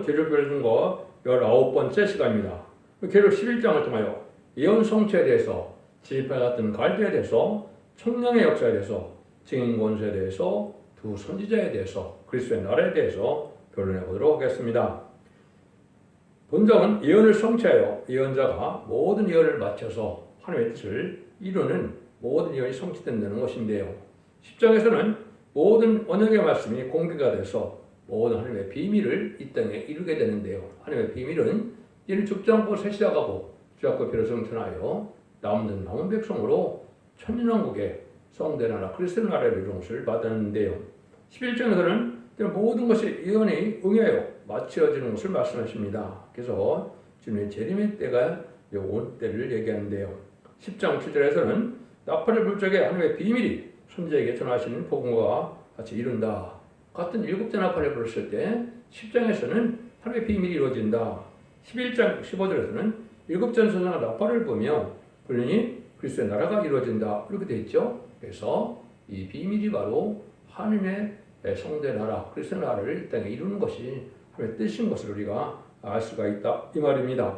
계율 변증거 19번째 시간입니다. 계율 11장을 통하여 예언 성취에 대해서, 지휘파 같은 갈대에 대해서, 청량의 역사에 대해서, 증인 권세에 대해서, 두 선지자에 대해서, 그리스도의 나라에 대해서 변론해 보도록 하겠습니다. 본장은 예언을 성취하여 예언자가 모든 예언을 마쳐서 하나님의 뜻을 이루는 모든 예언이 성취된다는 것인데요. 10장에서는 모든 언약의 말씀이 공개가 돼서 모든 하나님의 비밀을 이 땅에 이루게 되는데요. 하나님의 비밀은 이를 죽지 않고 새 시작하고 주약과 피로 성천하여 남은 백성으로 천년왕국의 성대 나라 그리스도 나라를 이루는 것을 받았는데요. 11장에서는 모든 것이 예언이 응하여 마치어지는 것을 말씀하십니다. 그래서 주님의 재림의 때가 온 때를 얘기하는데요. 10장 7절에서는 나팔을 불 적에 하나님의 비밀이 선지자에게 전하시는 복음과 같이 이룬다. 같은 7대 나팔을 불었을 때 10장에서는 하나님의 비밀이 이루어진다. 11장 15절에서는 7전 선상의 나팔을 보며 불륜이 그리스도의 나라가 이루어진다. 이렇게 되어 있죠. 그래서 이 비밀이 바로 하나님의 성대 나라, 그리스도의 나라를 이 땅에 이루는 것이 하나님의 뜻인 것을 우리가 알 수가 있다. 이 말입니다.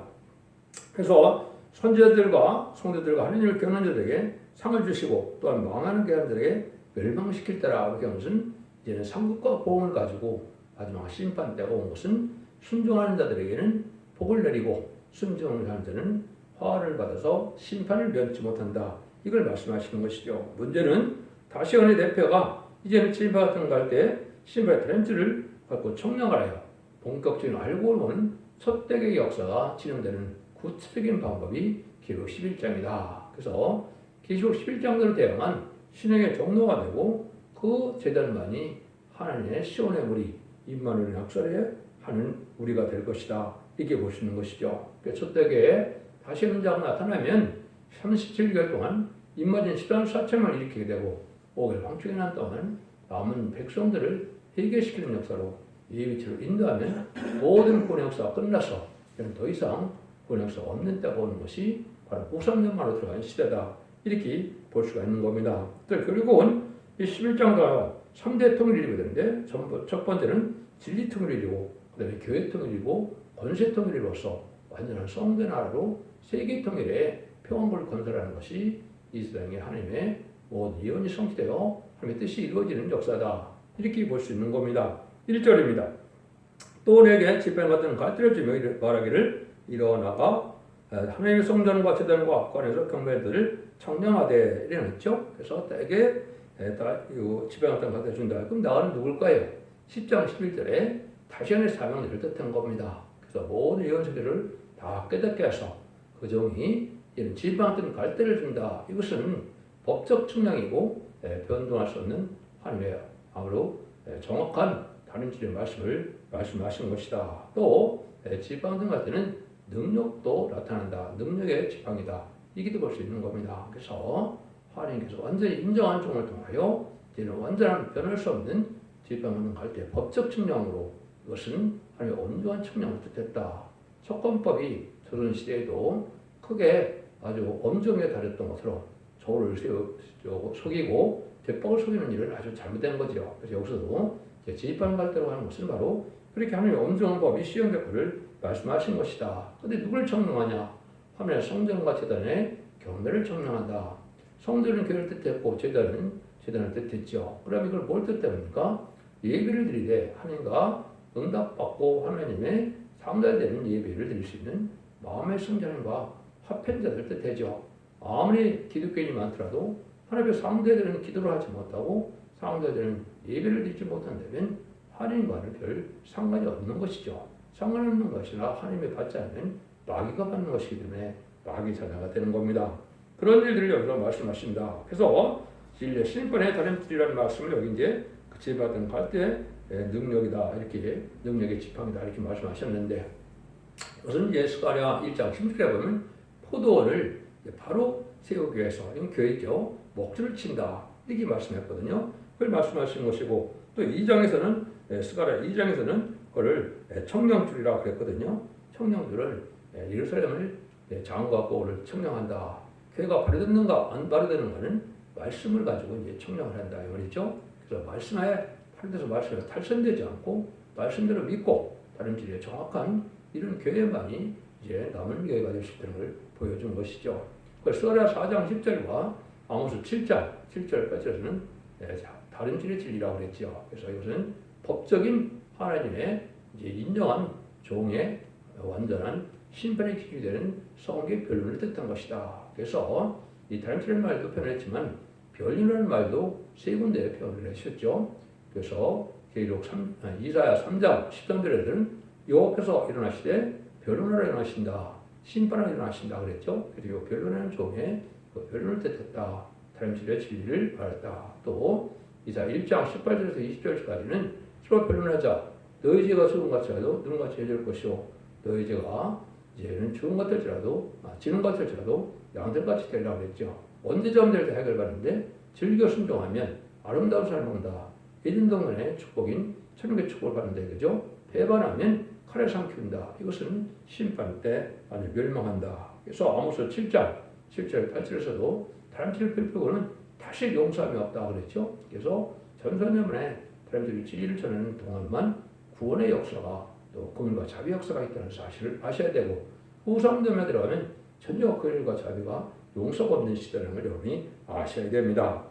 그래서 선지자들과 성도들과 하나님을 경외하는 자들에게 상을 주시고 또한 망하는 자들에게 멸망시킬 때라. 이렇게 하는 것은 이제는 상급과 보응을 가지고 마지막 심판 때가 온 것은 순종하는 자들에게는 복을 내리고 순종하는 자는 화를 받아서 심판을 면치 못한다. 이걸 말씀하시는 것이죠. 문제는 다시언의 대표가 이제는 진파 같은 거 갈 때 신발의 트렌치를 갖고 청량하여 본격적인 알고 보는 첫대의 역사가 진행되는 구체적인 방법이 기록 11장이다. 그래서 기록 11장대로 대응한 신앙의 종로가 되고 그 제단만이 하나님의 시온의 무리 임마누엘 약설에 하는 우리가 될 것이다. 이렇게 보시는 것이죠. 첫대에 다시 은자가 나타나면 37개월 동안 임마진 14만 4천을 일으키게 되고 5개월 황충의 동안 남은 백성들을 회개시키는 역사로 이 위치로 인도하면 모든 구원 역사가 끝나서 더 이상 구원 역사가 없는 때가 오는 것이 바로 국산년만으로 들어간 시대다. 이렇게 볼 수가 있는 겁니다. 결국은 이 11장도 3대 통일이 되는데 첫 번째는 진리 통일이고 그 다음에 교회 통일이고 권세 통일이로서 완전한 성대 나라로 세계 통일의 평화를 건설하는 것이 이 세상의 하나님의 모든 예언이 성취되어 하나님의 뜻이 이루어지는 역사다. 이렇게 볼 수 있는 겁니다. 1절입니다. 또 내게 지팡이 같은 갈대를 주며 말하기를 일어나가 하나님의 성전과 제단과 관에서 경배들을 청량하되 이랬죠. 그래서 내게 지팡이 같은 갈대를 준다. 그럼 나는 누굴까요? 10장 11절에 다시안의 사명들을 뜻한 겁니다. 그래서 모든 예언 세계를 다 깨닫게 해서 그 종이 이런 지팡이 같은 갈대를 준다. 이것은 법적 측량이고 변동할 수 없는 하나님의 아무로 정확한 다른 질의 말씀을 말씀하신 것이다. 또 지팡이 같은 갈대는 능력도 나타난다. 능력의 지팡이다. 이기도 볼 수 있는 겁니다. 그래서 하나님께서 완전히 인정한 종을 통하여 이제는 완전한 변할 수 없는 지팡이 같은 갈대의 법적 측량으로 이것은 하나님의 온전한 측량을 뜻했다. 석권법이 조선시대에도 크게 아주 엄정하게 다뤘던 것으로 저울을 속이고 대박을 속이는 일을 아주 잘못된 거죠. 그래서 여기서도 지팡이 갈대로 하는 것은 바로 그렇게 하나님의 엄정한 법이 시행될 것을 말씀하신 것이다. 그런데 누굴 청량하냐? 하나님의 성전과 제단의 경배를 청량한다. 성전은 교회를 뜻했고 제단은 제단을 뜻했죠. 그럼 이걸 뭘 뜻합니까? 예배를 드리되 하나님과 응답받고 하나님의 상달되는 예배를 드릴 수 있는 마음의 성전과 합한 자들 뜻하죠. 아무리 기독교인이 많더라도 하나님의 상대되는 기도를 하지 못하고 상대되는 예배를 드리지 못한다면 하나님과는 별 상관이 없는 것이죠. 상관없는 것이나 하나님의 받지 않는 마귀가 받는 것이기 때문에 마귀 자녀가 되는 겁니다. 그런 일들을 여기서 말씀하신다. 그래서 진리의 신권의 다림질이라는 말씀을 여기 이제 그 지받은 갈대 능력이다. 이렇게 능력의 지팡이다. 이렇게 말씀하셨는데 이것은 이제 스가랴 1장 16절에 보면 포도원을 바로 세우기 위해서 이건 교회죠. 목줄을 친다. 이렇게 말씀했거든요. 그걸 말씀하신 것이고 또 2장에서는 스가랴 2장에서는 그거를 청량줄이라고 그랬거든요. 청량줄을 예루살렘을 장과 고를 청량한다. 교회가 발효됐는가 안 발효되는가는 말씀을 가지고 이제 청량을 한다 이 말이죠. 그래서 말씀에 팔에서 말씀에 탈선되지 않고 말씀대로 믿고 다림질의 정확한 이런 교회만이 이제 남은 교회가 될 수 있다는 걸 보여준 것이죠. 그래서 스가랴 4장 10절과 아모스 7장 7절까지는 다림질의 진리라고 그랬죠. 그래서 이것은 법적인 하나님의 이제 인정한 종의 완전한 심판의 기준이 되는 성경의 변론을 뜻한 것이다. 그래서 이 다림질의 말도 표현했지만 변론이라는 말도 세 군데 표현을 했었죠. 그래서 계시록 이사야 3장 13절에는 여호와께서 일어나시되 변론하러 일어나신다. 심판하러 일어나신다 그랬죠. 그래서 이 변론하는 종의 그 변론을 뜻했다. 다림질의 진리를 말했다. 또 이사야 1장 18절에서 20절까지는 서로 변론하자. 너희 죄가 죽은 같지라도 눈같이 해줄 것이요 너희 죄가 이제는 죽은 것 같을지라도 지는 것 같을지라도 양들같이 되리라고 했죠. 언제쯤 해결받는데 즐겨 순종하면 아름다운 삶을 온다. 이런 동안에 축복인 천국의 축복을 받는다. 그죠? 배반하면 칼에 삼킨다. 이것은 심판 때 아주 멸망한다. 그래서 아모스 7장 7절 8절에서도 다림질을 펼치고는 다시 용서함이 없다 그랬죠. 그래서 전선년만에 다림질을 진리를 전하는 동안만 구원의 역사가 또 공의와 자비 역사가 있다는 사실을 아셔야 되고 후삼점에 들어가면 전적 공의와 자비가 용서가 없는 시대라는 걸 여러분이 아셔야 됩니다.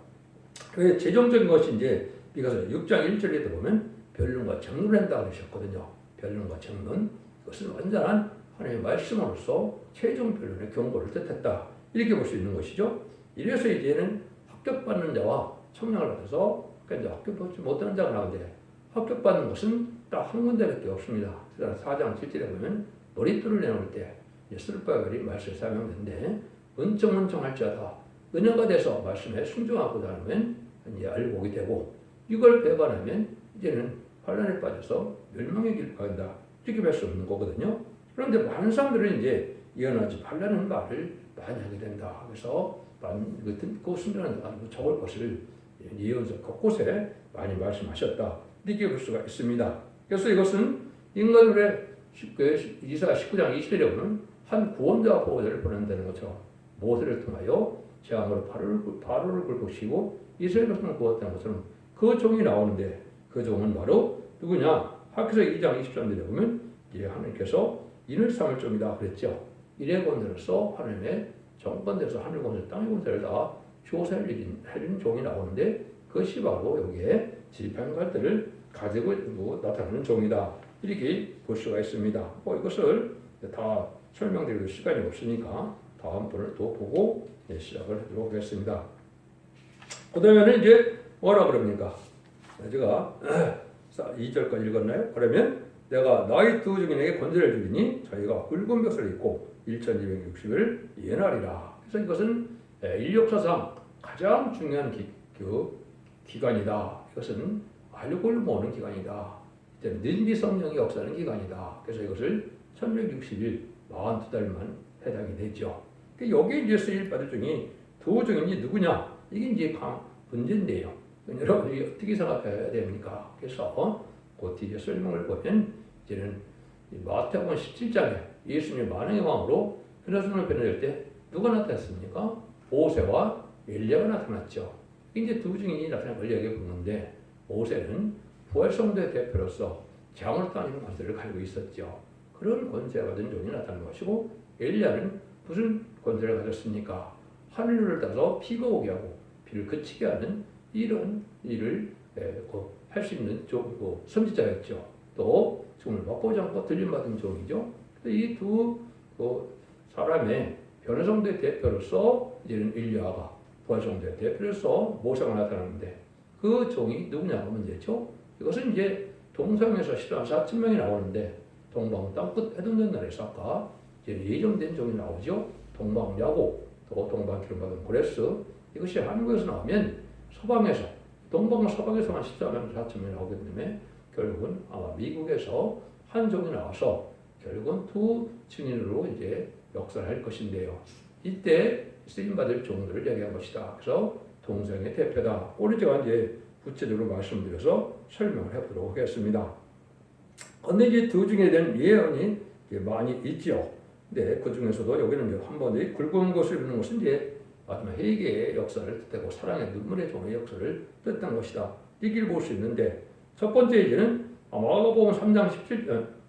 왜 재정적인 것이 이제 이것을 6장 1절에 보면 변론과 정론을 한다 그러셨거든요. 변론과 정론 그것은 완전한 하나님의 말씀으로서 최종 변론의 경고를 뜻했다. 이렇게 볼 수 있는 것이죠. 이래서 이제는 합격받는 자와 청량을 받아서 이제 합격받지 못하는 자가 나오는데 합격받는 것은 딱 한 군데밖에 없습니다. 4장 7절에 보면 머릿돌을 내놓을 때 쓸바가 그리 말씀을 사용하는데 은총할 자다. 은혜가 돼서 말씀에 순종하고 나면 이제 알고 오게 되고 이걸 배반하면 이제는 환란에 빠져서 멸망의 길을 가긴다. 이렇게 볼 수 없는 거거든요. 그런데 많은 사람들은 이제 예언하지 말라는 말을 많이 하게 된다. 그래서 듣고 순종하는 적을 것을 예언서 곳곳에 많이 말씀하셨다. 이렇게 볼 수가 있습니다. 그래서 이것은 인간들의 이사야 19장 20절에 보면 한 구원자와 보호자를 보낸다는 것처럼 모세를 통하여 재앙으로 바로를 굴복시키고 이스라엘을 통해 구웠다는 것처럼 그 종이 나오는데 그 종은 바로 누구냐? 학교서 2장 23절에 보면 이제 하나님께서 인을 삼을 종이다 그랬죠. 일의 권세로서 하나님의 정권대에서 하늘 권세, 땅의 권세를 다 조사할 일인 종이 나오는데 그것이 바로 여기에 지팡이 갈대를 가지고 나타나는 종이다. 이렇게 볼 수가 있습니다. 이것을 다 설명드릴 시간이 없으니까 다음번을 또 보고 시작을 하도록 하겠습니다. 그 다음에는 이제 뭐라 그럽니까? 제가 2절까지 읽었나요? 그러면 내가 너희 두 증인에게 권세를 주리니 저희가 붉은 벼슬을 입고 1260을 예나리라. 그래서 이것은 인류 역사상 가장 중요한 기간이다. 이것은 알고를 모으는 기간이다. 느니비 성령이 역사하는 기간이다. 그래서 이것을 1160일 42달만 해당이 되죠. 여기에 이제 쓰일받을 중이 두 증인이 누구냐? 이게 이제 문제인데요. 여러분이 어떻게 생각해야 됩니까? 그래서 그 뒤에 설명을 보면 이제는 마태복음 17장에 예수님이 만왕의 왕으로 변화선을 변화될 때 누가 나타났습니까? 모세와 엘리야가 나타났죠. 이제 두 증인이 나타난 걸 얘기해 보는데 모세는 부활성도의 대표로서 재앙을 따르는 권세를 가지고 있었죠. 그런 권세가 가진 종이 나타난 것이고 엘리야는 무슨 권세를 가졌습니까? 하늘을 따서 비가 오게 하고 비를 그치게 하는 이런 일을 할 수 있는 선지자였죠. 또 죽음을 맛보지 않고 들림받은 종이죠. 이 두 사람의 변화성도의 대표로서 이제는 엘리야가 부활성도의 대표로서 모세가 나타나는데 그 종이 누구냐가 문제죠. 이것은 이제 동성에서 14,000명이 나오는데 동방 땅끝 해동된 나라에서 아까 이제 예정된 종이 나오죠. 동방야고 또 동방 기름받은 고레스 이것이 한국에서 나오면 서방에서 동방과 서방에서만 14,000명이 나오기 때문에 결국은 아마 미국에서 한 종이 나와서 결국은 두 증인으로 이제 역사를 할 것인데요. 이때 쓰임받을 종들을 얘기한 것이다. 그래서 동성의 대표다. 오늘 제가 이제 구체적으로 말씀드려서 설명을 해보도록 하겠습니다. 그런데 이제 두 증인에 대한 예언이 많이 있죠. 근데 그 중에서도 여기는 이제 한 번에 굵은 것을 입는 것은 이제 마지막 회개의 역사를 뜻하고 사랑의 눈물의 종의 역사를 뜻한 것이다. 이길 볼 수 있는데 첫 번째 이제는 마가복음 3장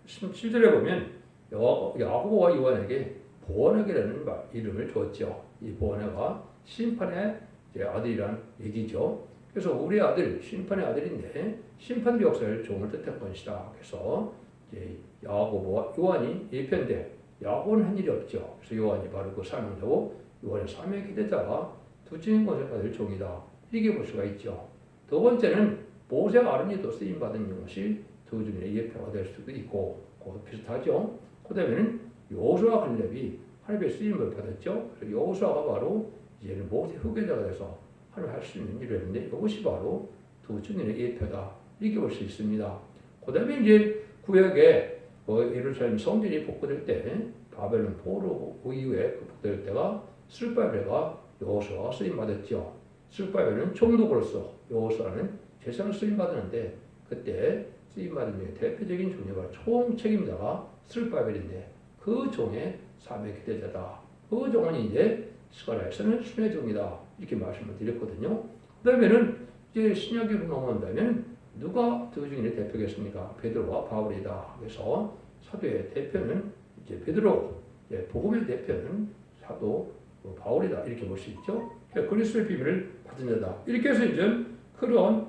17절에 보면 야고보가 요한에게 보아내게라는 이름을 주었죠. 이 보아내가 심판의 아들이란 얘기죠. 그래서 우리 아들, 심판의 아들인데 심판의 역사를 종을 뜻한 것이다. 그래서 이제 야고보와 요한이 예편대 야고보는 한 일이 없죠. 그래서 요한이 바로 그 사명자고 요한의 사명의 기대자가 두 증인 권세 받을 종이다. 이렇게 볼 수가 있죠. 두 번째는 모세와 아론이도 쓰임 받은 것이 두 증인의 예표가 될 수도 있고 그것도 비슷하죠. 그다음에는 여호수아 갈렙이 하나님의 쓰임을 받았죠. 그래서 여호수아가 바로 이제는 모세 후계자가 돼서 하나님 할 수 있는 일을 했는데 이것이 바로 두 증인의 예표다. 이렇게 볼 수 있습니다. 그다음에 이제 구약에 예루살렘 성전이 복구될 때 바벨론 포로 이후에 복구될 때가 스룹바벨과 여호수아가 쓰임 받았죠. 스룹바벨은 총독으로서 여호수아는 제사를 쓰임 받았는데 그때 쓰임 받은 대표적인 종류가 총책임자가 스룹바벨인데 그 종의 사백 기대자다. 그 종은 이제 스가랴에서는 순의 종이다. 이렇게 말씀을 드렸거든요. 그다음에는 이제 신약으로 넘어온다면 누가 두 증인의 대표겠습니까? 베드로와 바울이다. 그래서 사도의 대표는 이제 베드로, 복음의 대표는 사도 바울이다. 이렇게 볼 수 있죠. 그리스도의 비밀을 받은 자다. 이렇게 해서 이제 그런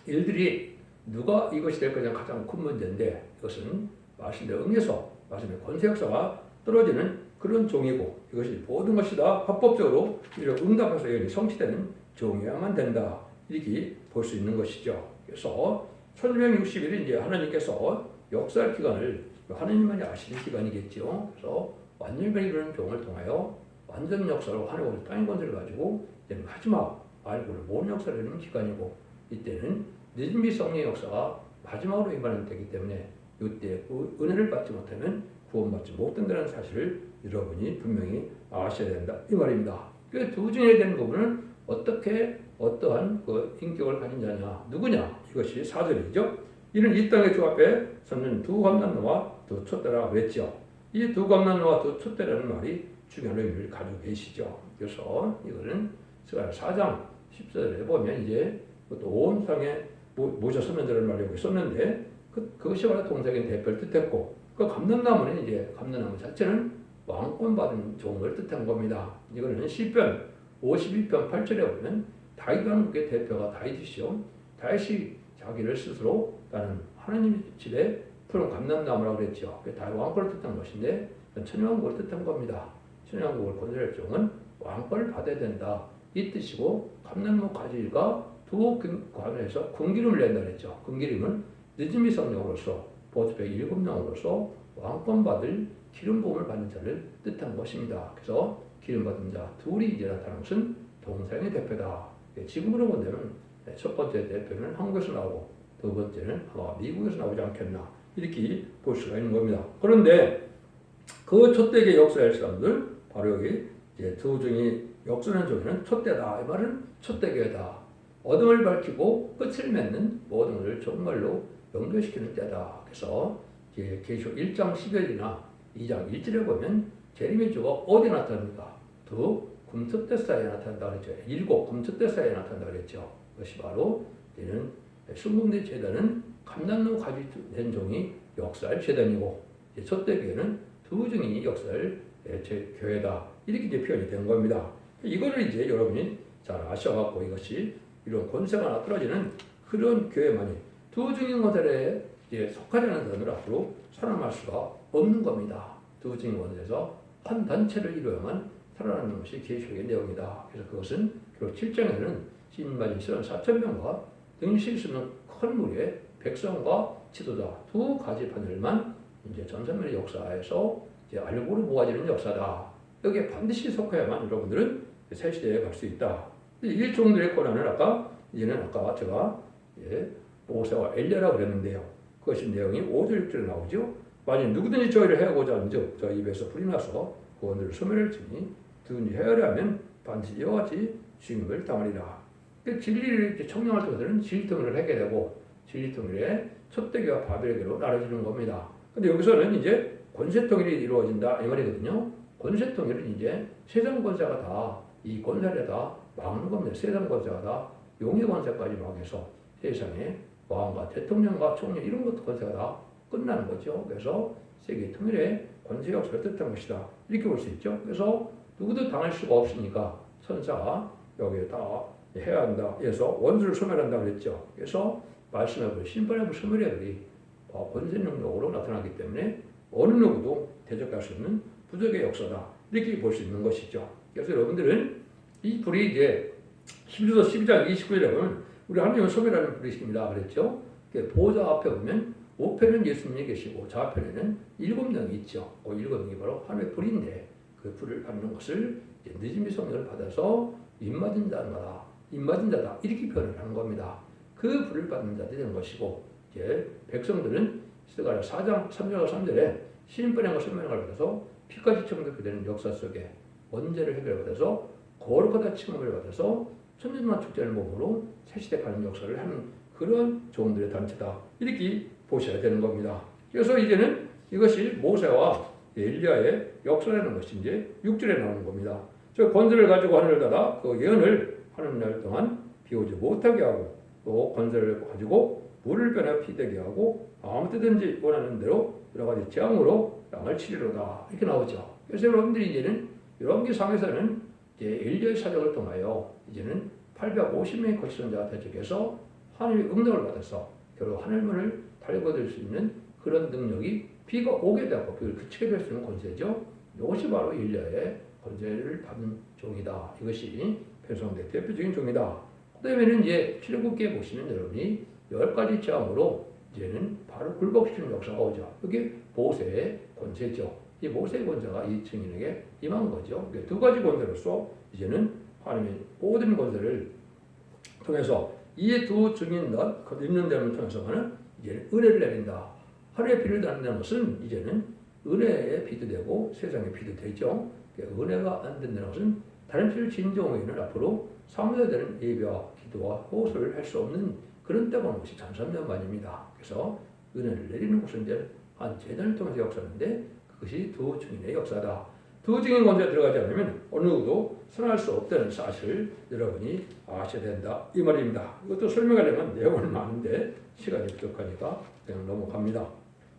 일들이 누가 이것이 될 것이 가장 큰 문제인데 이것은 말씀에 응해서 말씀의 권세 역사가 떨어지는 그런 종이고 이것이 모든 것이 다 합법적으로 이렇게 응답해서 성취되는 종이어야만 된다. 이렇게 볼 수 있는 것이죠. 그래서 1660일이 이제 하나님께서 역사할 기간을 하나님만이 아시는 기간이겠죠. 그래서 완전히 이루는 종을 통하여 완전 역사로 하늘과 땅의 권세를 가지고 이제 마지막 알고를 모든 역사를 이루는 기간이고 이때는 늦은비 성령의 역사가 마지막으로 임하는 때이기 때문에 이때 그 은혜를 받지 못하면 구원받지 못된다는 사실을 여러분이 분명히 아셔야 된다. 이 말입니다. 그 두 증인이 되는 부분은 어떠한 그 인격을 가진 자냐, 누구냐, 이것이 4절이죠. 이는 이 땅의 주 앞에 서는 두 감난노와 두 촛대라 그랬죠. 이 두 감난노와 두 촛대라는 말이 중요한 의미를 가지고 계시죠. 그래서 이거는 스가랴 4장 14절에 보면 이제 온 상에 모셔 서는 자라는 말을 여기 썼는데 그것이 바로 동사적인 대표를 뜻했고 그 감난나무는 이제 감난나무 자체는 왕권 받은 종을 뜻한 겁니다. 이거는 시편 52편 8절에 보면 다윗 왕국의 대표가 다윗이죠. 다윗이 자기를 스스로 나는 하나님 집에 푸른 감람나무라고 그랬죠. 다윗 왕권을 뜻한 것인데 천년왕국을 뜻한 겁니다. 천년왕국을 건설할 종은 왕권을 받아야 된다. 이 뜻이고 감람나무 가지가 두 관에서 금기름을 낸다 그랬죠. 금기름은 늦음이 성령으로서 보수백 7명으로서 왕권 받을 기름 부음을 받는 자를 뜻한 것입니다. 그래서 기름 받은 자 둘이 이제 나타나는 것은 동사의 대표다. 지금으로 본다면 첫 번째 대표는 한국에서 나오고 두 번째는 아마 미국에서 나오지 않겠나 이렇게 볼 수가 있는 겁니다. 그런데 그 촛대기의 역사할 사람들 바로 여기 이제 두 중이 역사하는 종에는 촛대다. 이 말은 촛대기다. 어둠을 밝히고 끝을 맺는 모든 것을 정말로 연결시키는 때다. 그래서 이제 계시록 1장 10절이나 2장 1절에 보면 재림의 주가 어디 나타납니까? 두 금촛대 사이에 나타난다 그랬죠. 7 금촛대 사이에 나타난다 그랬죠. 그것이 바로 이는 순금대 제단은 감람나무 가지 된 종이 역사할 제단이고 촛대교회는 두 증인이 역사할 교회다. 이렇게 이제 표현이 된 겁니다. 이거를 이제 여러분이 잘 아셔갖고 이것이 이런 권세가 떨어지는 그런 교회만이 두 증인 권세에 속하지 않은 자들 앞으로 살아남을 수가 없는 겁니다. 두 증인 권세에서 한 단체를 이루어야만 살아나는 것이 계시록의 내용이다. 그래서 그것은 결국 7장에는 신임받은 이스라엘 4,000명과 등실 수 있는 큰 무리의 백성과 지도자 두 가지 판결만 이제 전선면의 역사에서 이제 알고로 모아지는 역사다. 여기에 반드시 속해야만 여러분들은 새 시대에 갈 수 있다. 이 종들의 권한을 아까 제가 모세와 엘리야라고 그랬는데요. 그것이 내용이 5절 6절에 나오죠. 만약 누구든지 저희를 해하고자 하는즉 저 입에서 불이 나서 구원들을 소멸할 지니 누구든지 해하려면 반드시 이와 같이 죽임을 당하리라. 진리를 청량할 때는 진리통일을 하게 되고 진리통일에 촛대기와 바벨에게로 나눠지는 겁니다. 근데 여기서는 이제 권세통일이 이루어진다 이 말이거든요. 권세통일은 이제 세상 권세가 다 이 권세를 다 막는 겁니다. 세상 권세가 다 용의 권세까지 막해서 세상에 왕과 대통령과 총리 이런 것도 권세가 다 끝나는 거죠. 그래서 세계 통일의 권세 역사를 뜻한 것이다. 이렇게 볼 수 있죠. 그래서 누구도 당할 수가 없으니까 천사가 여기에 다 해야 한다. 그래서 원수를 소멸한다 그랬죠. 그래서 말씀해볼 심판해볼 소멸해들이 권세 능력으로 나타나기 때문에 어느 누구도 대적할 수 없는 부적의 역사다. 이렇게 볼 수 있는 것이죠. 그래서 여러분들은 이 불이 이제 히브리서 12장 29절에 보면 우리 하나님을 소멸하는 불이십니다. 그랬죠. 보좌 앞에 보면 우편은 예수님이 계시고 좌편에는 7명이 있죠. 그 7명이 바로 하늘의 불인데 그 불을 받는 것을 늦음이 성령을 받아서 입맞은 자마다 입맞은 자다 이렇게 표현을 하는 겁니다. 그 불을 받는 자들이 되는 것이고 이제 백성들은 스가랴 4장 3절과 3절에 시인권행과 설명을 받아서 피까지 청득게 되는 역사 속에 원죄를 해결받아서 거룩하다 칭함을 받아서 천진만 축제를 몸으로 새시대 가는 역사를 하는 그런 종들의 단체다. 이렇게 보셔야 되는 겁니다. 그래서 이제는 이것이 모세와 엘리야의 역사라는 것이 이제 6절에 나오는 겁니다. 저 권세를 가지고 하늘을 닫아 그 예언을 하는 날 동안 비 오지 못하게 하고 또 권세를 가지고 물을 변화 피되게 하고 아무 때든지 원하는 대로 여러 가지 재앙으로 땅을 치리로다. 이렇게 나오죠. 그래서 여러분들이 이제는 열왕기상에서는 이제 엘리야의 사적을 통하여 이제는 850명의 거치선자가 대적해서 하나님의 응답을 받아서 결국 하늘문을 달궈들 수 있는 그런 능력이 비가 오게 되고 비를 그치게 될 수 있는 권세죠. 이것이 바로 엘리야의 권세를 받은 종이다. 이것이 편성된 대표적인 종이다. 그 다음에는 이제 출애굽기에 보시면 여러분이 10가지 재앙으로 이제는 바로 굴복시키는 역사가 오죠. 이게 모세의 권세죠. 이 모세의 권세가 이 증인에게 임한 거죠. 두 가지 권세로서 이제는 하나님의 모든 권세를 통해서 이 두 증인과 있는 데를 통해서는 이제는 은혜를 내린다. 하루에 비를 받는다는 것은 이제는 은혜의 비도 되고 세상의 비도 되죠. 은혜가 안 된다는 것은 다른 필 진정의는 앞으로 사무되는 예배와 기도와 호소를 할 수 없는 그런 때가 오는 것이 잠잠년만입니다. 그래서 은혜를 내리는 것은 이제 한 재단을 통해서 역사인데 그것이 두 증인의 역사다. 두 증인 권세에 들어가지 않으면 어느 누구도 선할 수 없다는 사실을 여러분이 아셔야 된다. 이 말입니다. 이것도 설명하려면 내용은 많은데 시간이 부족하니까 그냥 넘어갑니다.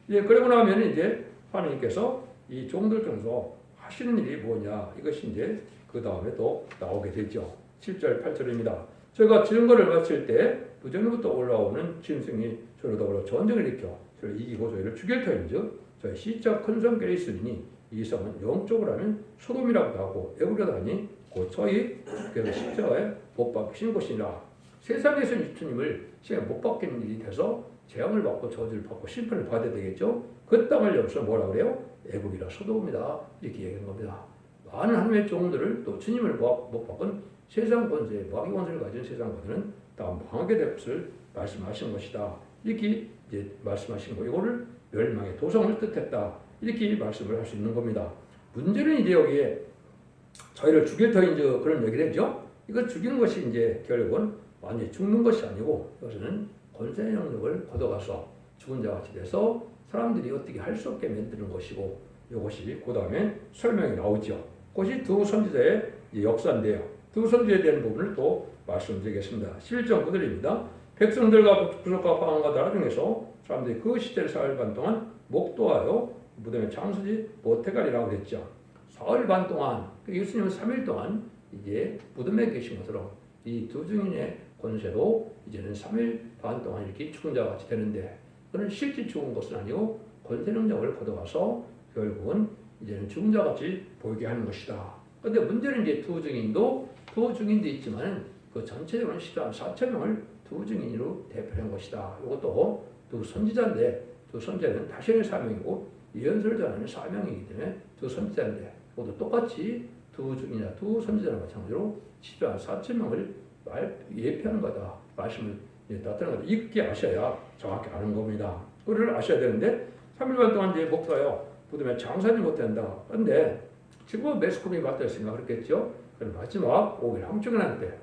이제 그러고 나면 이제 하나님께서 이 종들 중에서 하시는 일이 뭐냐 이것이 이제 그 다음에 또 나오게 되죠. 7절 8절입니다. 저희가 증거를 마칠 때 부정부터 올라오는 짐승이 저를 더불어 전쟁을 일으켜 저를 이기고 저희를 죽일 터인즉 저희 시작 큰 성결이 있으니 이 성은 영적으로 하면 소돔이라고도 하고 애국이라도 하니 곧 저희 그래서 십자가에 못 박히신 곳이라. 세상에서 주님을 시간에 못 박히는 일이 돼서 재앙을 받고 저주를 받고 심판을 받아야 되겠죠. 그 땅을 여기서 뭐라 그래요? 애국이라 소돔이다 이렇게 얘기한 겁니다. 많은 하나님의 종들을 또 주님을 못 박은 세상 권세, 마귀 권세를 가진 세상 권세는 다 망하게 될 것을 말씀하신 것이다. 이렇게 이제 말씀하신 거. 이거를 멸망의 도성을 뜻했다. 이렇게 말씀을 할 수 있는 겁니다. 문제는 이제 여기에 저희를 죽일 터인 그런 얘기를 했죠. 이거 죽이는 것이 이제 결국은 완전히 죽는 것이 아니고 이것은 권세의 영역을 걷어가서 죽은 자 같이 돼서 사람들이 어떻게 할 수 없게 만드는 것이고 이것이 그 다음에 설명이 나오죠. 그것이 두 선지자의 역사인데요. 두 선지자에 대한 부분을 또 말씀드리겠습니다. 11장 9절입니다. 백성들과 부족과 방황과 나라 중에서 사람들이 그 시대를 사흘 반 동안 목도하여 무덤에 장수지 못해가리라고 그랬죠. 사흘 반 동안 예수님은 3일 동안 이제 무덤에 계신 것처럼 이 두 증인의 권세로 이제는 3일 반 동안 이렇게 죽은 자 같이 되는데 그는 실제 죽은 것은 아니고 권세 능력을 걷어가서 결국은 이제는 죽은 자 같이 보이게 하는 것이다. 그런데 문제는 이제 두 증인도 있지만 그 전체적으로는 14,000명을 두 증인으로 대표한 것이다. 이것도 두 선지자인데 두 선지자는 다시의 사명이고 예언서를 전하는 사명이기 때문에 두 선지자인데 그것도 똑같이 두 증인이나 두 선지자나 마찬가지로 14,000명을 예표하는 거다. 말씀을 나타내는 거다. 이렇게 아셔야 정확히 아는 겁니다. 그걸 아셔야 되는데 3일반 동안 이제 목사요. 무덤에 장사지 못한다. 그런데 지금 매스컴이 맞다했으니까 그렇겠죠. 그럼 마지막 5일 항중난 때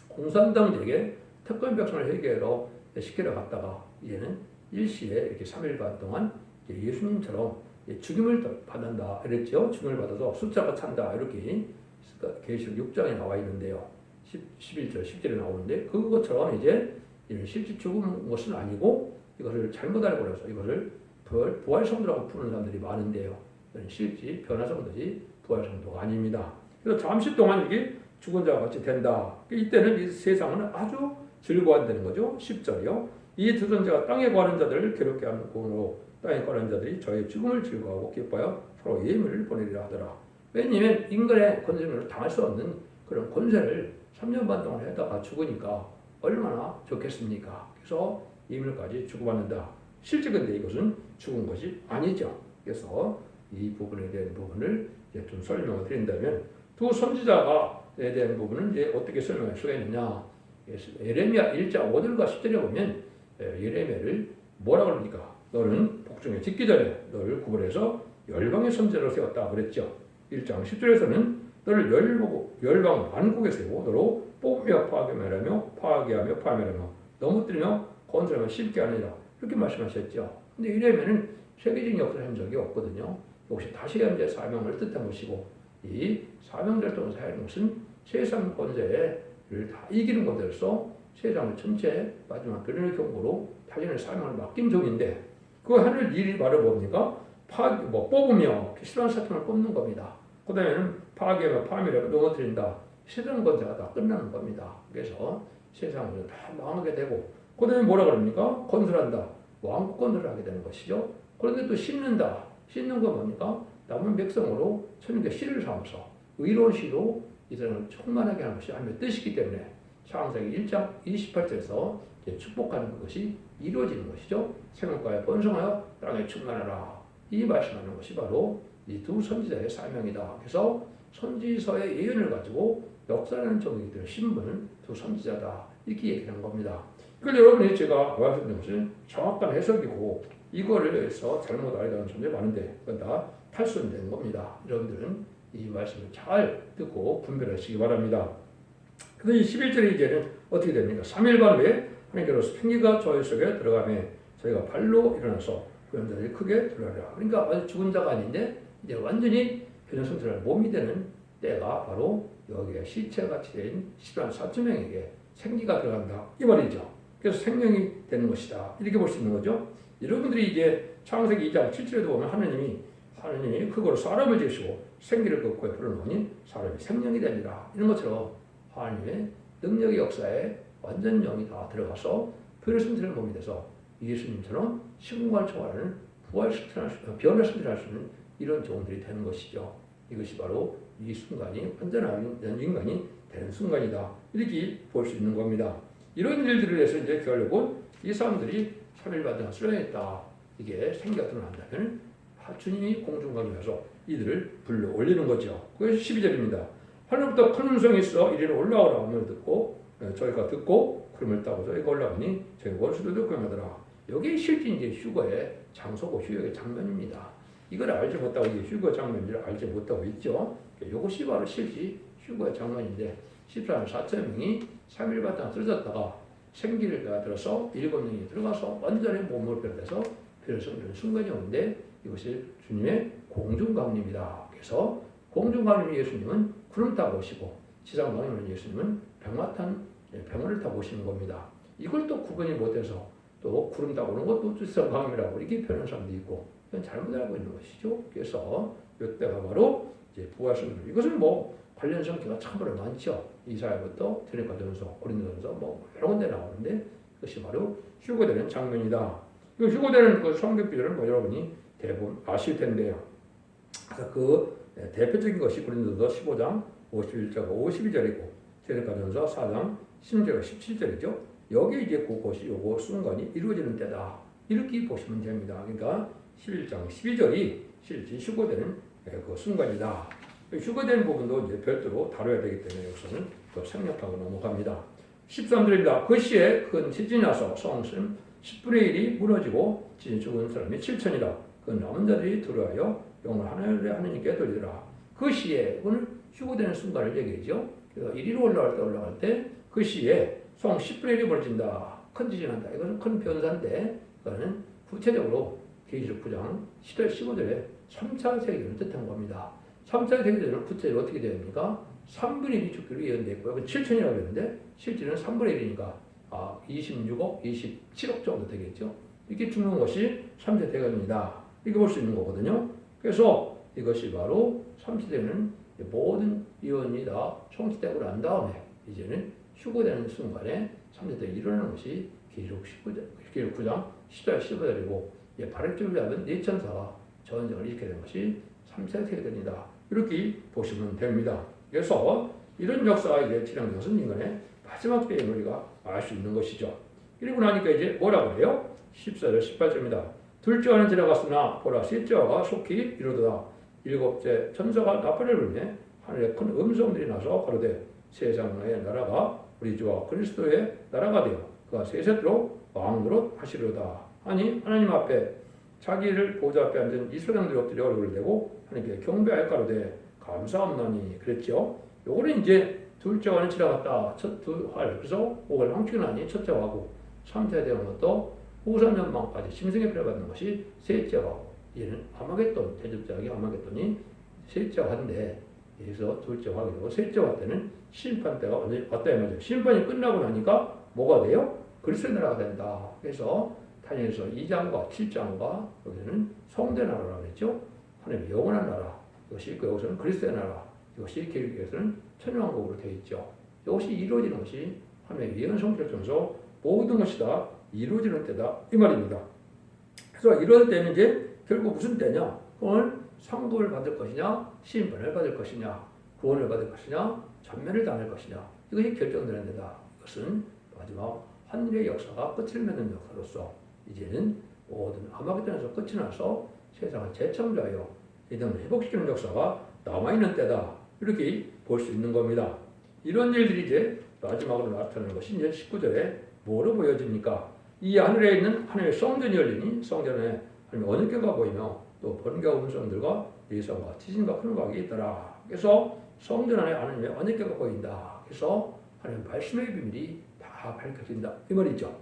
공산당에게 특권 백성을 회개로 시키러 갔다가 이제는 일시에 이렇게 3일 반 동안 예수님처럼 죽임을 받는다 이랬죠. 죽임을 받아서 숫자가 찬다 이렇게 계시록 6장에 나와 있는데요. 11절 10절에 나오는데 그것처럼 이제 실제 죽은 것은 아니고 이것을 잘못 알고 그래서 이것을 부활성도라고 부르는 사람들이 많은데요. 실제 변화성도지 부활성도가 아닙니다. 그래서 잠시 동안 이게 죽은 자와 같이 된다. 이때는 이 세상은 아주 즐거워한다는 거죠. 10절이요. 이 들은 자가 땅에 거하는 자들을 괴롭게 하는 공으로 땅에 거하는 자들이 저의 죽음을 즐거워하고 기뻐하여 서로 예물을 보내리라 하더라. 왜냐하면 인간의 권세를 당할 수 없는 그런 권세를 3년 반 동안 했다가 죽으니까 얼마나 좋겠습니까? 그래서 예물까지 주고받는다. 실제 근데 이것은 죽은 것이 아니죠. 그래서 이 부분에 대한 부분을 이제 좀 설명을 드린다면 두 선지자가에 대한 부분은 이제 어떻게 설명할 수가 있느냐? 예레미야 1장 5절과 10절에 보면 예레미야를 뭐라고 합니까? 너는 복중에 짓기 전에 너를 구분해서 열방의 선지자로 세웠다 그랬죠. 1장 10절에서는 너를 열방 만국에 세우고 너로 뽑으며 파괴하며 파멸하며 넘어뜨리며 건설하며 심게 하느니라 이렇게 말씀하셨죠. 근데 예레미야는 세계적인 역사를 한 적이 없거든요. 역시 다시 현재 사명을 뜻한 것이고 이 사명자를 통해서 하는 것은 세상 권세를 다 이기는 것으로서 세상을 전체 마지막 그리는 경고로 자신의 사명을 맡긴 종인데 그 하늘 일이 바로 뭡니까? 뽑으며 싫어하는 사람을 뽑는 겁니다. 그 다음에는 파괴하며 파멸하고 넘어뜨린다. 세상 권세가 다 끝나는 겁니다. 그래서 세상을 다 망하게 되고 그 다음에 뭐라 그럽니까? 건설한다. 왕국 건설을 하게 되는 것이죠. 그런데 또 심는다. 심는 건 뭡니까? 남은 백성으로 천국의 씨를 삼아서 의로운 씨로 이 사람을 충만하게 하는 것이 하나님의 뜻이기 때문에 창세기 1장 28절에서 축복하는 그것이 이루어지는 것이죠. 생명가에 번성하여 땅에 충만하라. 이 말씀하는 것이 바로 이 두 선지자의 사명이다. 그래서 선지서의 예언을 가지고 역사라는 종이들의 신분은 두 선지자다. 이렇게 얘기하는 겁니다. 이걸 여러분이 제가 말씀드린 것은 정확한 해석이고 이거를 해서 잘못 알아가는 사람들이 많은데 그건 다 탈선된 겁니다. 여러분들은 이 말씀을 잘 듣고 분별하시기 바랍니다. 그래서 이 11절의 이제는 어떻게 됩니까? 3일 반 후에 하나님께로서 생기가 저희 속에 들어가며 저희가 발로 일어나서 그런 자들이 크게 들어가라. 그러니까 아직 죽은 자가 아닌데 이제 완전히 변형 상태를 몸이 되는 때가 바로 여기에 시체같이 된 10만 4천 명에게 생기가 들어간다. 이 말이죠. 그래서 생명이 되는 것이다. 이렇게 볼 수 있는 거죠. 여러분들이 이제 창세기 2장 7절에도 보면 하나님이 그거로 사람을 지으시고 생기를 걷고 불어넣으니 사람이 생명이 되니라. 이런 것처럼 하나님의 능력의 역사에 완전 영이 다 들어가서 변화승천의 몸이 돼서 예수님처럼 시공간을 초월하는 변화 승천할 수 있는 이런 종들이 되는 것이죠. 이것이 바로 이 순간이 완전한 인간이 되는 순간이다. 이렇게 볼 수 있는 겁니다. 이런 일들을 해서 이제 결국은 이 사람들이 차별받아 수련했다. 이게 생기가 드러난다면 주님이 공중강림해서 이들을 불러 올리는 거죠. 그것이 12절입니다. 하늘부터 큰 음성이 있어 이리로 올라오라 하면 듣고 저희가 듣고 구름을 따고 저희가 올라가니 저희 원수들도 경하더라. 여기 실제 이제 휴거의 장소고 휴거의 장면입니다. 이걸 알지 못하고 이게 휴거 장면인지 알지 못하고 있죠. 이것이 바로 실제 휴거의 장면인데 14만 4천 명이 3일 바탕 쓰러졌다가 생기를 들어서 7명이 들어가서 완전히 몸을 변해서 변성되는 순간이 오는데 이것이 주님의 공중강림이다. 그래서 공중강림 예수님은 구름 타고 오시고 지상강림은 예수님은 병을 타고 오시는 겁니다. 이걸 또 구분이 못해서 또 구름 타고 오는 것도 지상강림이라고 이렇게 표현하는 사람도 있고 이건 잘못 알고 있는 것이죠. 그래서 이때가 바로 이제 부활성령. 이것은 뭐 관련 성경가 참으로 많죠. 이사야부터 데살로니가전서, 고린도전서 뭐 여러 군데 나오는데 그것이 바로 휴거되는 장면이다. 이 휴거되는 그 성경 비유는 뭐 여러분이 대부분 아실 텐데요. 그래서 그 대표적인 것이 고린도전서 15장 51절과 52절이고 데살로니가전서 4장 16절과 17절이죠. 여기 이제 그것이 요거 순간이 이루어지는 때다. 이렇게 보시면 됩니다. 그러니까 11장 12절이 실제 휴거되는 그 순간이다. 휴거된 부분도 이제 별도로 다뤄야 되기 때문에 여기서는 더 생략하고 넘어갑니다. 13절입니다. 그 시에 큰 지진이 나서 성은 10분의 1이 무너지고 지진 죽은 사람이 7천이라. 그 남은 자들이 들어와요 영을 하나님께 돌리더라. 그 시에 오늘 휴거되는 순간을 얘기하죠. 그래서 이리로 올라갈 때 그 시에 성 10분의 1이 벌어진다. 큰 지진한다. 이것은 큰 변사인데 그거는 구체적으로 계시록 9장 10절 15절에 3차 세계를 뜻한 겁니다. 3차 세계는 구체적으로 어떻게 됩니까? 3분의 1이 죽기로 예언됐고요. 7천이라고 했는데 실제는 3분의 1이니까 26억, 27억 정도 되겠죠. 이렇게 죽는 것이 3세 대관이다. 이렇게 볼 수 있는 거거든요. 그래서 이것이 바로 3세대는 모든 예언이 다 성취되고 난 다음에 이제는 휴거되는 순간에 3세대가 일어나는 것이 기록 9장 10절 15절이고 바락줄을 잡은 내천사가 전쟁을 일으키게 된 것이 3세 대관이다. 이렇게 보시면 됩니다. 그래서 이런 역사가 이제 진행된 것은 인간의 마지막 때의 우리가 알 수 있는 것이죠. 그리고 나니까 이제 뭐라고 해요? 14절 18절입니다. 둘째 화는 지나갔으나 보라 셋째 화가 속히 이르도다. 일곱째 천사가 나팔을 불매 하늘에 큰 음성들이 나서 가로되 세상의 나라가 우리 주와 그리스도의 나라가 되어 그가 세세토록 왕노릇 하시려다. 아니 하나님 앞에 자기를 보좌 앞에 앉은 이스라엘들이 엎드려 얼굴을 대고 하나님께 경배할 가로되 감사합나니 그랬죠. 요거는 이제 둘째 화는 지나갔다. 첫 두 활. 그래서 5월 황축이 나니 첫째 화고 3세 되는 것도 후산전망까지 심승의 피를 받는 것이 셋째 화고 얘는 아마겟돈 대접자기 아마겟돈이 셋째 화인데 여기서 둘째 화가 되고 셋째 화 때는 심판 때가 왔다 이 말이죠. 심판이 끝나고 나니까 뭐가 돼요? 그리스도의 나라가 된다. 그래서 다니엘서 2장과 7장과 여기서는 성대 나라라고 했죠. 하나님의 영원한 나라. 이것이 있고 여기서는 그리스도의 나라. 이것이 계획에서는 천년왕국으로 되어 있죠. 이것이 이루어지는 것이 하나님의 예언 성취를 통해서 모든 것이 다 이루어지는 때다 이 말입니다. 그래서 이럴 때는 이제 결국 무슨 때냐? 오늘 상급을 받을 것이냐, 심판을 받을 것이냐, 구원을 받을 것이냐, 전면을 당할 것이냐 이것이 결정되는 데다. 이것은 마지막 하늘의 역사가 끝을 맺는 역사로서 이제는 모든 아마겟돈에서 끝이 나서 세상을 재창조하여 이들을 회복시키는 역사가 남아있는 때다. 이렇게 볼 수 있는 겁니다. 이런 일들이 이제 마지막으로 나타나는 것이 이제 19절에 뭐로 보여집니까? 이 하늘에 있는 하나님의 성전이 열리니 성전에 하나님의 언약궤가 보이며 또 번개와 음성들과 예성과 지진과 큰 음악이 있더라. 그래서 성전 안에 하나님의 언약궤가 보인다. 그래서 하나님의 말씀의 비밀이 다 밝혀진다. 이 말이죠.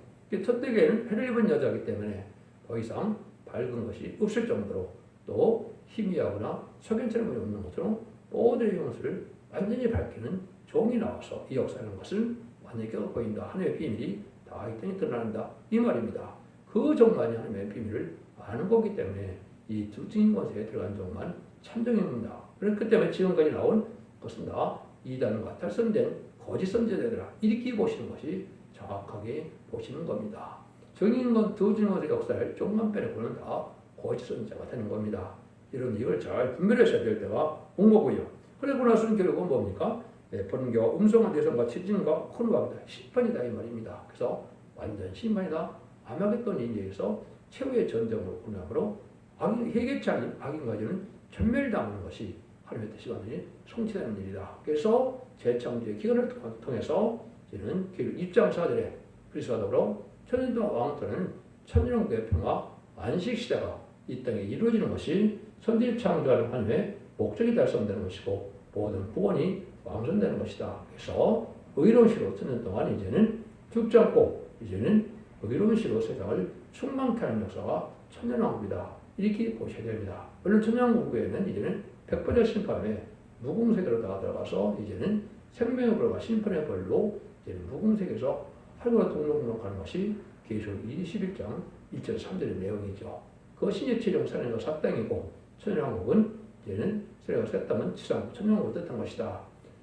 첫 대계는 해를 입은 여자이기 때문에 더 이상 밝은 것이 없을 정도로 또 희미하거나 석연처럼 없는 것처럼 모든 영수를 완전히 밝히는 종이 나와서 이 역사하는 것을 완전히 보인다. 하나님의 비밀이 다 있더니 드러난다. 이 말입니다. 그 종만이 하나님의 비밀을 아는 거기 때문에 이 두 증인 권세에 들어간 종만 참종입니다. 그렇기 때문에 지금까지 나온 것은 다 이단과 탈선된 거짓 선지자들아 이렇게 보시는 것이 정확하게 보시는 겁니다. 증인권 두 증인 권세 역사를 종만 빼놓고는 다 거짓 선지자가 되는 겁니다. 여러분 이걸 잘 분별하셔야 될 때가 온 거고요. 그러고 나서는 결국은 뭡니까? 번개와 음성과 대성과 지진과 큰 우박이다. 심판이다 이 말입니다. 그래서 완전 심판이다. 아마겟돈 인재에서 최후의 전쟁으로 군함으로 해결치 않은 악인까지는 전멸당하는 것이 하나님의 뜻이 완전히 성취되는 일이다. 그래서 재창조의 기간을 통해서 이제는 6장 4절에 그리스도와 더불어 천년 동안 왕터는 천년왕국의 평화 안식시대가 이 땅에 이루어지는 것이 선지 창조하는 하나님의 목적이 달성되는 것이고 모든 구원이 완성되는 것이다. 그래서 의로운 시로 천년 동안 이제는 죽지 않고 이제는 의로운 시로 세상을 충만케 하는 역사가 천년왕국이다. 이렇게 보셔야 됩니다. 물론 천년왕국에는 이제는 백번의 심판에 무궁세계로 다 들어가서 이제는 생명의 벌과 심판의 벌로 이제는 무궁세계에서 하늘과 동록으로 가는 것이 계시록 21장 1절 3절의 내용이죠. 그것이 이제 최종 사내가 사땅이고 천년왕국은 이제는 사내가 새 땅은 지상 천년왕국을 뜻한 것이다.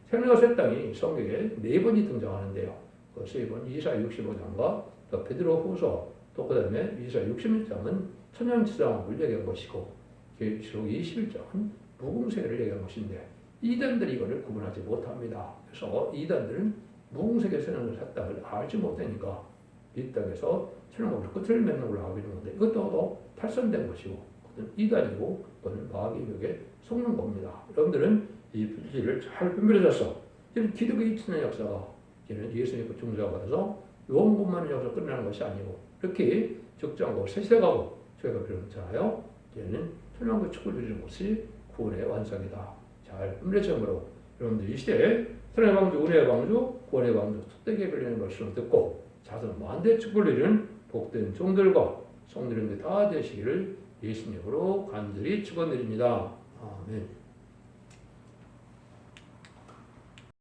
사내가 새 땅이 성경에 4번이 등장하는데요. 그 3번 이사 65장과 또 베드로 후서 또 그 다음에 이사 61장은 천년지상왕국을 얘기한 것이고 계시록 21장은 무궁세계를 얘기한 것인데 이단들이 이거를 구분하지 못합니다. 그래서 이단들은 무궁세계 세상을 새 땅을 알지 못하니까 이 땅에서 천년왕국을 끝을 맺는 걸로 하고 있는 건데 이것도 또 탈선된 것이고 그것은 이단이고 그것은 마귀의 벽에 속는 겁니다. 여러분들은 이 분지를 잘 분별해서 기독의 2000년 역사가 이제는 예수님의 중자가 받아서 요한복음만의 역사가 끝나는 것이 아니고 이렇게 적정하고 세세가고 저희가 배웠잖아요. 이제는 천년왕국 축을 누리는 것이 구원의 완성이다. 잘 분별점으로 여러분들 이 시대에 천년의 방주, 은혜의 방주, 구원의 방주, 특대기에 걸리는 말씀을 듣고 자손 만대 축을 누리는 복된 종들과 성들인들 다 되시기를 예수님으로 간절히 축원드립니다. 아멘.